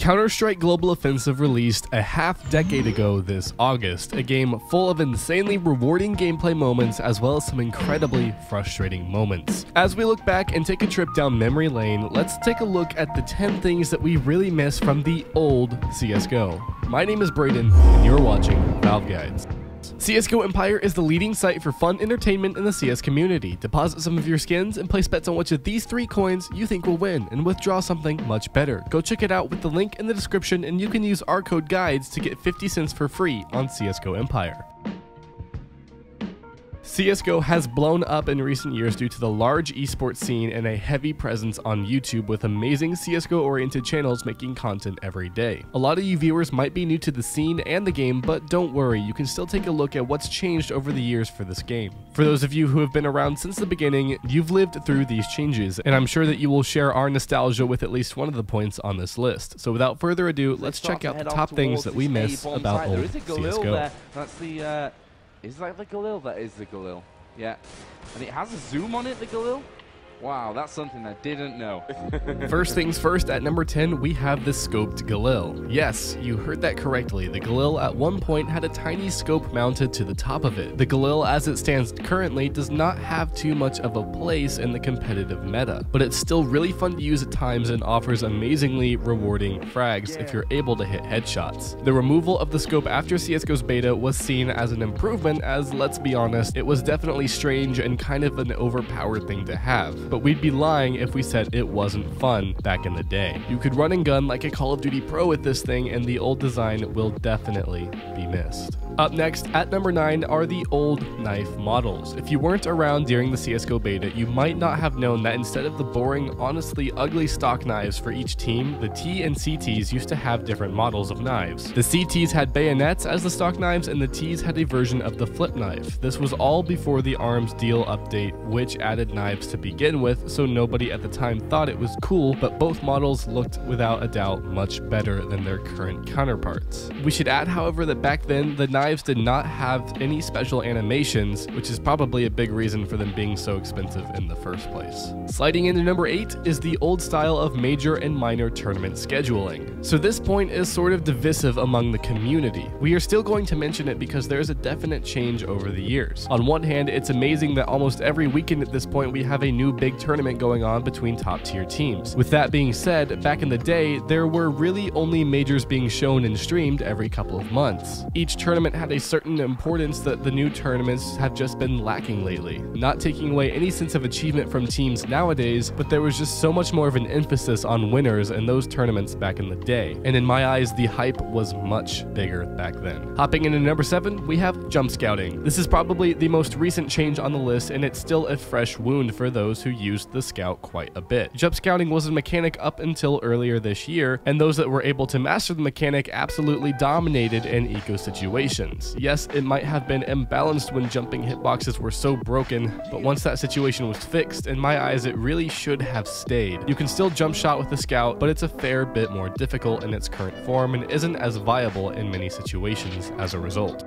Counter-Strike Global Offensive released a half-decade ago this August, a game full of insanely rewarding gameplay moments as well as some incredibly frustrating moments. As we look back and take a trip down memory lane, let's take a look at the 10 things that we really miss from the old CSGO. My name is Brayden, and you're watching Valve Guides. CSGO Empire is the leading site for fun entertainment in the CS community. Deposit some of your skins and place bets on which of these 3 coins you think will win and withdraw something much better. Go check it out with the link in the description, and you can use our code GUIDES to get 50 cents for free on CSGO Empire. CSGO has blown up in recent years due to the large esports scene and a heavy presence on YouTube with amazing CSGO-oriented channels making content every day. A lot of you viewers might be new to the scene and the game, but don't worry, you can still take a look at what's changed over the years for this game. For those of you who have been around since the beginning, you've lived through these changes, and I'm sure that you will share our nostalgia with at least one of the points on this list. So without further ado, let's check out the top things that we miss about old CSGO. That's the is that the Galil? That is the Galil. Yeah. And it has a zoom on it, the Galil? Wow, that's something I didn't know. First things first, at number 10, we have the scoped Galil. Yes, you heard that correctly. The Galil at one point had a tiny scope mounted to the top of it. The Galil, as it stands currently, does not have too much of a place in the competitive meta, but it's still really fun to use at times and offers amazingly rewarding frags if you're able to hit headshots. The removal of the scope after CSGO's beta was seen as an improvement, as, let's be honest, it was definitely strange and kind of an overpowered thing to have. But we'd be lying if we said it wasn't fun back in the day. You could run and gun like a Call of Duty Pro with this thing, and the old design will definitely be missed. Up next, at number 9, are the old knife models. If you weren't around during the CSGO beta, you might not have known that instead of the boring, honestly ugly stock knives for each team, the T and CTs used to have different models of knives. The CTs had bayonets as the stock knives, and the Ts had a version of the flip knife. This was all before the ARMS deal update, which added knives to begin with, so nobody at the time thought it was cool, but both models looked without a doubt much better than their current counterparts. We should add, however, that back then the knives did not have any special animations, which is probably a big reason for them being so expensive in the first place. Sliding into number 8 is the old style of major and minor tournament scheduling. So this point is sort of divisive among the community. We are still going to mention it because there's a definite change over the years. On one hand, it's amazing that almost every weekend at this point we have a new big tournament going on between top tier teams. With that being said, back in the day, there were really only majors being shown and streamed every couple of months. Each tournament had a certain importance that the new tournaments have just been lacking lately. Not taking away any sense of achievement from teams nowadays, but there was just so much more of an emphasis on winners in those tournaments back in the day. And in my eyes, the hype was much bigger back then. Hopping into number 7, we have jump scouting. This is probably the most recent change on the list, and it's still a fresh wound for those who used the scout quite a bit. Jump scouting was a mechanic up until earlier this year, and those that were able to master the mechanic absolutely dominated in eco situations. Yes, it might have been imbalanced when jumping hitboxes were so broken, but once that situation was fixed, in my eyes, it really should have stayed. You can still jump shot with the scout, but it's a fair bit more difficult in its current form and isn't as viable in many situations as a result.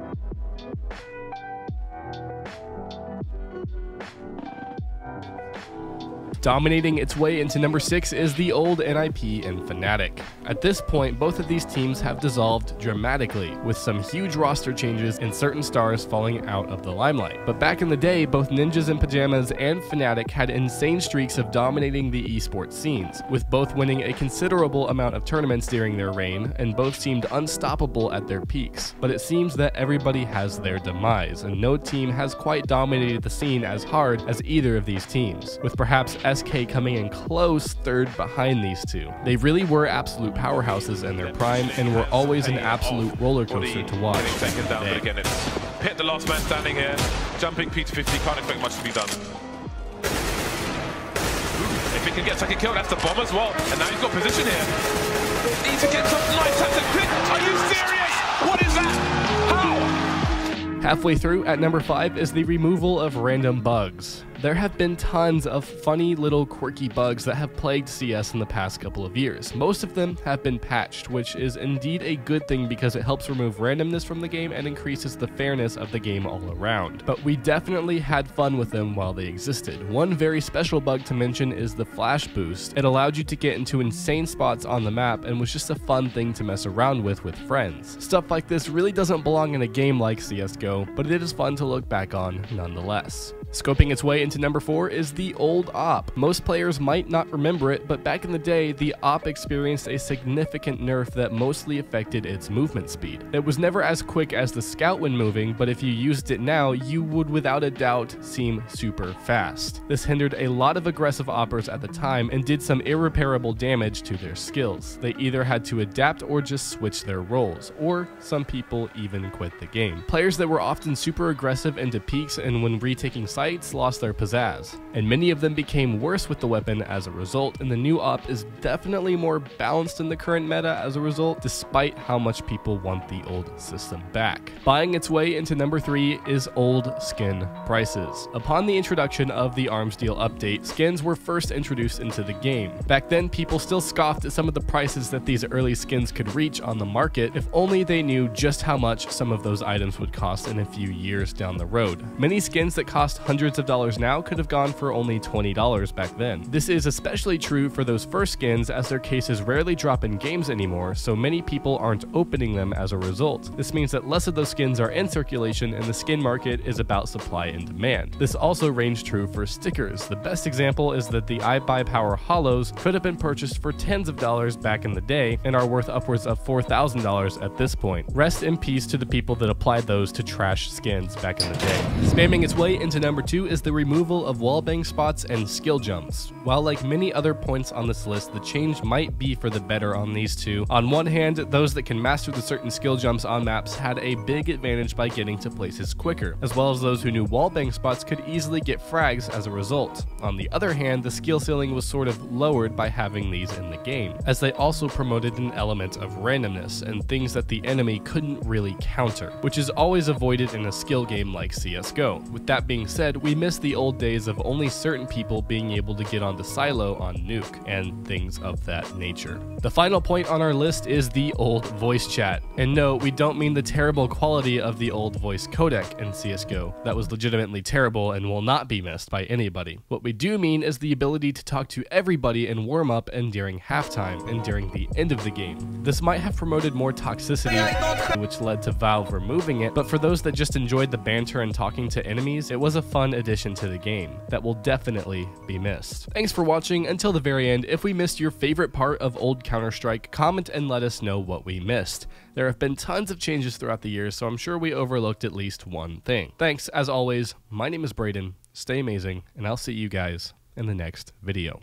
Dominating its way into number 6 is the old NIP and FNATIC. At this point, both of these teams have dissolved dramatically, with some huge roster changes and certain stars falling out of the limelight. But back in the day, both Ninjas in Pajamas and FNATIC had insane streaks of dominating the esports scenes, with both winning a considerable amount of tournaments during their reign, and both seemed unstoppable at their peaks. But it seems that everybody has their demise, and no team has quite dominated the scene as hard as either of these teams, with perhaps SK coming in close third behind these two. They really were absolute powerhouses in their prime and were always an absolute roller coaster to watch. Second down, but again, it's hit the last man standing here. Jumping P250, can't expect much to be done. If he can get second kill, that's the bomb as well. And now he's got position here. Needs to get some lights at the quick. Are you serious? What is that? How? Halfway through, at number 5, is the removal of random bugs. There have been tons of funny little quirky bugs that have plagued CS in the past couple of years. Most of them have been patched, which is indeed a good thing because it helps remove randomness from the game and increases the fairness of the game all around. But we definitely had fun with them while they existed. One very special bug to mention is the flash boost. It allowed you to get into insane spots on the map and was just a fun thing to mess around with friends. Stuff like this really doesn't belong in a game like CSGO, but it is fun to look back on nonetheless. Scoping its way into number 4 is the old AWP. Most players might not remember it, but back in the day, the AWP experienced a significant nerf that mostly affected its movement speed. It was never as quick as the Scout when moving, but if you used it now, you would without a doubt seem super fast. This hindered a lot of aggressive AWPers at the time and did some irreparable damage to their skills. They either had to adapt or just switch their roles, or some people even quit the game. Players that were often super aggressive into peaks and when retaking sites lost their pizzazz, and many of them became worse with the weapon as a result, and the new AWP is definitely more balanced in the current meta as a result, despite how much people want the old system back. Buying its way into number 3 is old skin prices. Upon the introduction of the Arms Deal update, skins were first introduced into the game. Back then, people still scoffed at some of the prices that these early skins could reach on the market if only they knew just how much some of those items would cost in a few years down the road. Many skins that cost hundreds of dollars now could have gone for only $20 back then. This is especially true for those first skins, as their cases rarely drop in games anymore, so many people aren't opening them as a result. This means that less of those skins are in circulation and the skin market is about supply and demand. This also rings true for stickers. The best example is that the iBuyPower Hollows could have been purchased for tens of dollars back in the day and are worth upwards of $4,000 at this point. Rest in peace to the people that applied those to trash skins back in the day. Spamming its way into number 2 is the removal of wallbang spots and skill jumps. While like many other points on this list, the change might be for the better on these two. On one hand, those that can master the certain skill jumps on maps had a big advantage by getting to places quicker, as well as those who knew wallbang spots could easily get frags as a result. On the other hand, the skill ceiling was sort of lowered by having these in the game, as they also promoted an element of randomness and things that the enemy couldn't really counter, which is always avoided in a skill game like CSGO. With that being said, we miss the old days of only certain people being able to get onto Silo on Nuke and things of that nature. The final point on our list is the old voice chat. And no, we don't mean the terrible quality of the old voice codec in CSGO. That was legitimately terrible and will not be missed by anybody. What we do mean is the ability to talk to everybody in warm-up and during halftime and during the end of the game. This might have promoted more toxicity, which led to Valve removing it, but for those that just enjoyed the banter and talking to enemies, it was a fun addition to the game that will definitely be missed. Thanks for watching until the very end. If we missed your favorite part of old Counter-Strike, comment and let us know what we missed. There have been tons of changes throughout the years, so I'm sure we overlooked at least one thing. Thanks, as always. My name is Braden. Stay amazing, and I'll see you guys in the next video.